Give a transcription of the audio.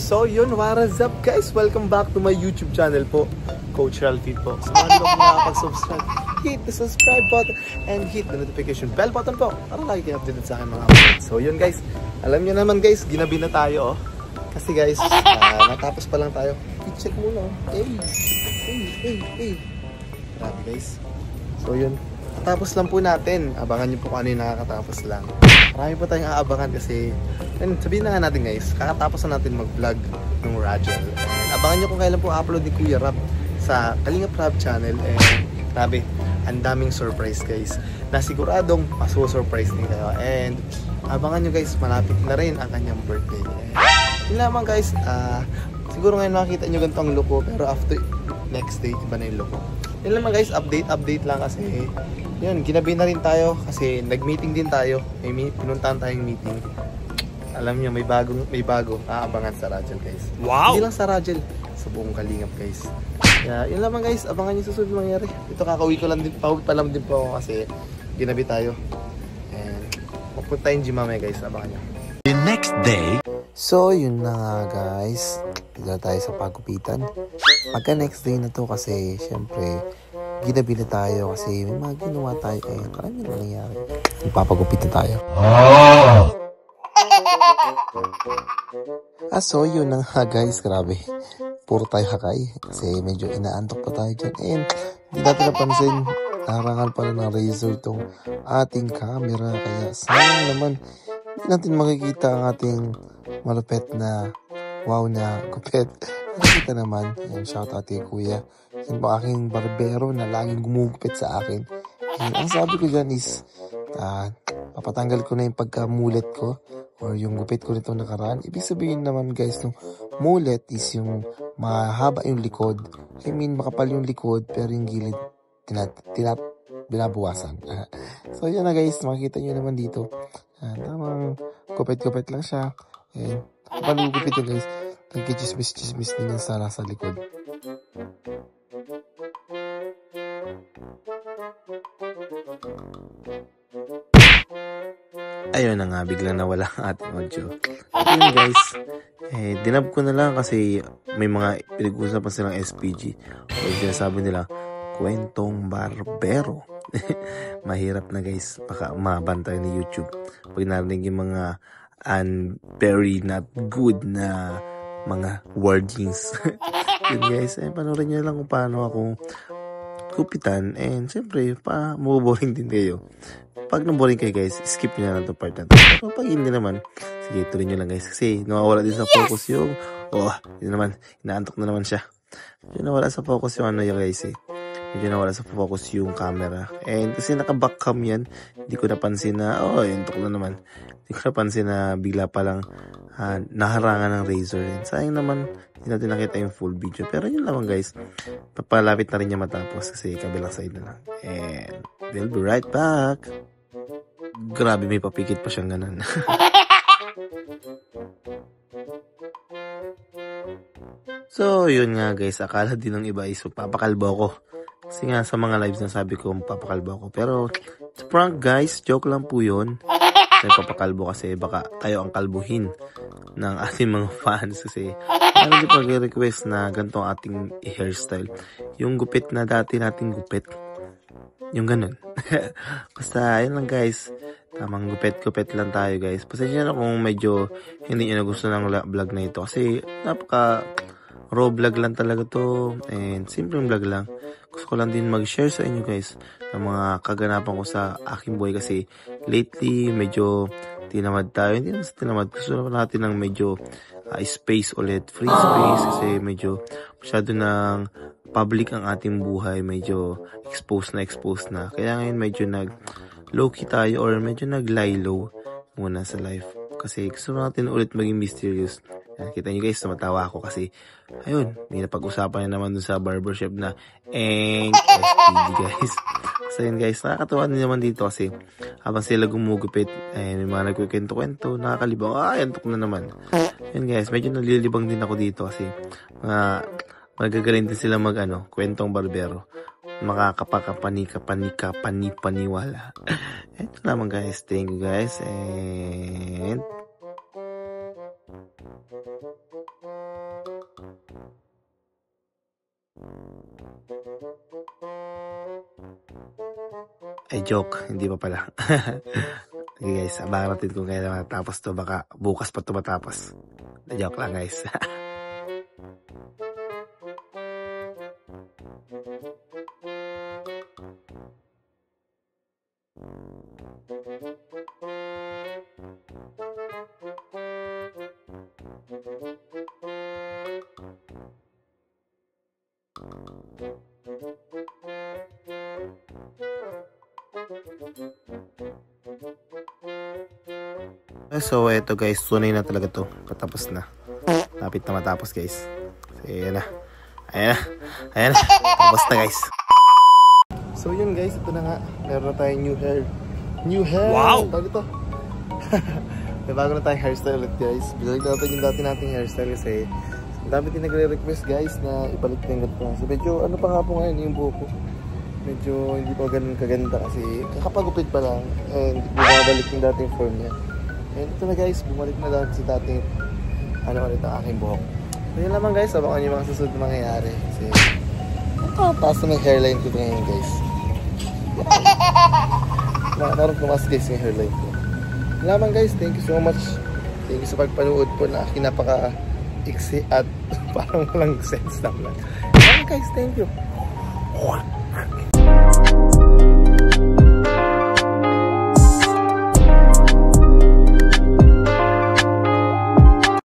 So yun, what is up guys? Welcome back to my YouTube channel po, Coach Ralphie po. So kung hindi mo nakapag-subscribe, hit the subscribe button and hit the notification bell button po para lagi kayo updated sa akin mga updates. So yun guys, alam nyo naman guys, ginabi na tayo kasi guys, natapos pa lang tayo. I-check muna grabe guys. So yun, natapos lang po natin. Abangan nyo po kung ano yung nakakatapos lang. Marami po tayong aabangan kasi sabihin na nga natin guys, kakatapos na natin mag-vlog ng Rajel. And abangan nyo kung kailan po upload ni Kuya Rap sa Kalingap Rap channel. And grabe, ang daming surprise guys na siguradong masu-surprise din kayo. And abangan nyo guys, malapit na rin ang kanyang birthday. And yun lamang guys, siguro ngayon makikita nyo ganito ang look ko, pero after next day, iba na yung look ko. Yun lamang guys, update lang kasi yun, ginabi na rin tayo kasi nag-meeting din tayo. May pinuntahan tayong meeting. Alam niyo, may bago aabangan sa Rajel guys. Wow! Hindi lang sa Rajel, sa buong Kalingap guys. Kaya yun lamang guys, abangan niyo susunod mangyari. Ito kakauwi ko lang din, pauwi pa lang din po ako kasi ginabi tayo. And pupunta tayong gym mamaya guys, abangan niyo. The next day. So yun na nga guys, dito tayo sa pagupitan. Pagka next day na to kasi syempre ginabi na tayo kasi may mga ginawa tayo kaya karami na nangyari. Magpapagupit na tayo. So yun na nga guys, grabe. Puro tayo hakay kasi medyo inaantok pa tayo dyan. And hindi natin napansin, narangal pala ng razor itong ating camera. Kaya sayang naman, hindi natin makikita ang ating malupet na wow na gupit. Nakikita naman, yan, shout out kay Kuya. Yan po aking barbero na laging gumugupit sa akin. And ang sabi ko dyan is, papatanggal ko na yung pagkamulit ko or yung gupit ko nito nakaraan. Ibig sabihin naman guys, no, mulet is yung mahaba yung likod. I mean, makapal yung likod pero yung gilid binabawasan. So yan na guys, makikita nyo naman dito. Tamang gupit-gupit lang siya. And kapag gupit yun guys, nagkichismis-chismis din yung sala sa likod. Ayun na nga, biglang nawala ang ating audio. Ayun guys, dinab ko na lang kasi may mga pinag-uusapan silang SPG. O sinasabi nila, kwentong barbero. Mahirap na guys, baka mabantay ni YouTube pag narinig yung mga very not good na mga wordings. Yun guys, panoorin nyo lang kung paano ako kupitan. And syempre, maboboring din kayo. Pag naboring kayo guys, skip nyo na lang itong part na ito. Pero pag hindi naman, sige, tuloy nyo lang guys. Kasi nawawala din sa focus yung, yun naman, inaantok na naman siya. Medyo nawala sa focus yung ano yung guys medyo nawala sa focus yung camera. And kasi naka-backcam yan, hindi ko napansin na, intok na naman. Hindi ko napansin na bigla palang naharangan ng razor. And sayang naman, hindi natin nakita yung full video. Pero yun naman guys, papalapit na rin niya matapos kasi kabilang side na lang. And we'll be right back. Grabe, may papikit pa siyang ganun. So, yun nga guys, akala din ng iba is papakalbo ako. Kasi nga sa mga lives na sabi ko, papakalbo ako. Pero, it's prank guys, joke lang po yun. Kasi papakalbo kasi baka tayo ang kalbuhin ng ating mga fans. Kasi, ano din pag-request na ganito ang ating hairstyle. Yung gupit na dati nating gupit. Yung ganun. Basta, yun lang guys. Tamang gupit-gupit lang tayo guys. Pasensya na kung medyo hindi nyo na gusto ng vlog na ito. Kasi napaka raw vlog lang talaga to. And simpleng vlog lang. Gusto ko lang din mag-share sa inyo guys ng mga kaganapan ko sa aking buhay. Kasi lately medyo tinamad tayo. Hindi naman sa tinamad. Gusto naman natin ng medyo space ulit. Free space. Kasi medyo masyado ng public ang ating buhay. Medyo exposed na. Kaya ngayon medyo low-key tayo or medyo nag-lie low muna sa life. Kasi gusto natin ulit maging mysterious. Kita nyo guys, tumatawa ako kasi, ayun, may napag-usapan na naman dun sa barbershop na SPG guys. So yun guys, nakakatawa din naman dito kasi habang sila gumugupit, may mga nagkukwento-kwento, nakakalibang, antok na naman. Yun guys, medyo nalilibang din ako dito kasi magagaling din sila kwentong barbero. Makakapaniwala. Ito naman guys, thank you guys, and ay joke, hindi pa pala. Okay guys, abangan natin kung kailan matapos to, baka bukas pa to matapos. Joke lang guys. So eto guys, tunay na talaga to, patapos na, lapit na matapos guys. So, ayan na, tapos na guys. So yun guys, ito na nga, meron na tayong new hair, wow! Bago to. May bago na tayong hairstyle ulit guys. Binalik natin yung dati nating hairstyle kasi ang dami din nagre-request guys na ibalik na yung ganito. So medyo pa nga po ngayon yung buhok ko, medyo hindi pa ganun kaganda kasi kakapagupit pa lang and bumabalik yung dating form niya. And ito na guys, bumalik na lang sa dating ulit ang aking buhok. So yun naman guys, abangan nyo yung mga susunod na mangyayari kasi taas na yung hairline ko ngayon guys. Naroon tumas guys yung hairline ko. Yun naman guys, thank you so much. Thank you sa pagpanood po na aking napaka-iksi at parang walang sense naman. Yun guys, thank you.